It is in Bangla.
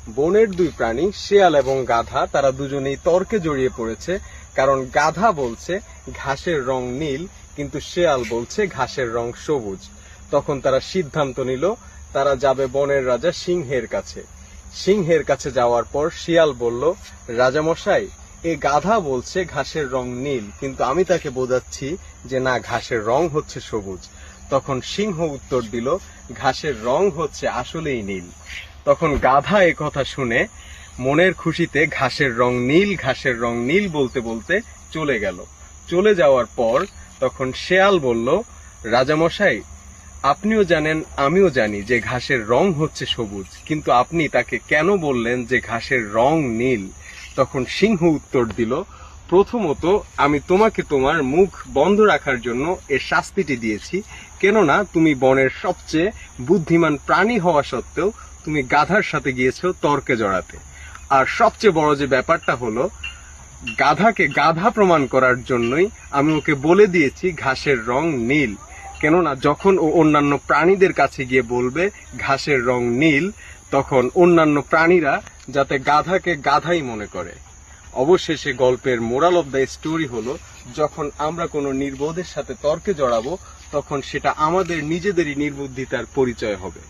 বনের দুই প্রাণী শিয়াল এবং গাধা তারা দুজনেই তর্কে জড়িয়ে পড়েছে। কারণ গাধা বলছে ঘাসের রং নীল, কিন্তু শিয়াল বলছে ঘাসের রং সবুজ। তখন তারা সিদ্ধান্ত নিল তারা যাবে বনের রাজা সিংহের কাছে। সিংহের কাছে যাওয়ার পর শিয়াল বলল, রাজামশাই, এ গাধা বলছে ঘাসের রং নীল, কিন্তু আমি তাকে বোঝাচ্ছি যে না, ঘাসের রং হচ্ছে সবুজ। তখন সিংহ উত্তর দিল, ঘাসের রং হচ্ছে আসলেই নীল। তখন গাধা এ কথা শুনে মনের খুশিতে ঘাসের রং নীল, ঘাসের রং নীল বলতে বলতে চলে গেল। চলে যাওয়ার পর তখন শেয়াল বলল, রাজামশাই, আপনিও জানেন আমিও জানি যে ঘাসের রং হচ্ছে সবুজ, কিন্তু আপনি তাকে কেন বললেন যে ঘাসের রং নীল? তখন সিংহ উত্তর দিল, প্রথমত আমি তোমাকে তোমার মুখ বন্ধ রাখার জন্য এর শাস্তিটি দিয়েছি, কেননা তুমি বনের সবচেয়ে বুদ্ধিমান প্রাণী হওয়া সত্ত্বেও তুমি গাধার সাথে গিয়েছো তর্কে জড়াতে। আর সবচেয়ে বড় যে ব্যাপারটা হলো, গাধাকে গাধা প্রমাণ করার জন্যই আমি ওকে বলে দিয়েছি ঘাসের রং নীল, কেননা যখন ও অন্যান্য প্রাণীদের কাছে গিয়ে বলবে ঘাসের রং নীল, তখন অন্যান্য প্রাণীরা যাতে গাধাকে গাধাই মনে করে। অবশেষে গল্পের মোরাল অফ দ্য স্টোরি হলো, যখন আমরা কোনো নির্বোধের সাথে তর্কে জড়াবো তখন সেটা আমাদের নিজেদেরই নির্বুদ্ধিতার পরিচয় হবে।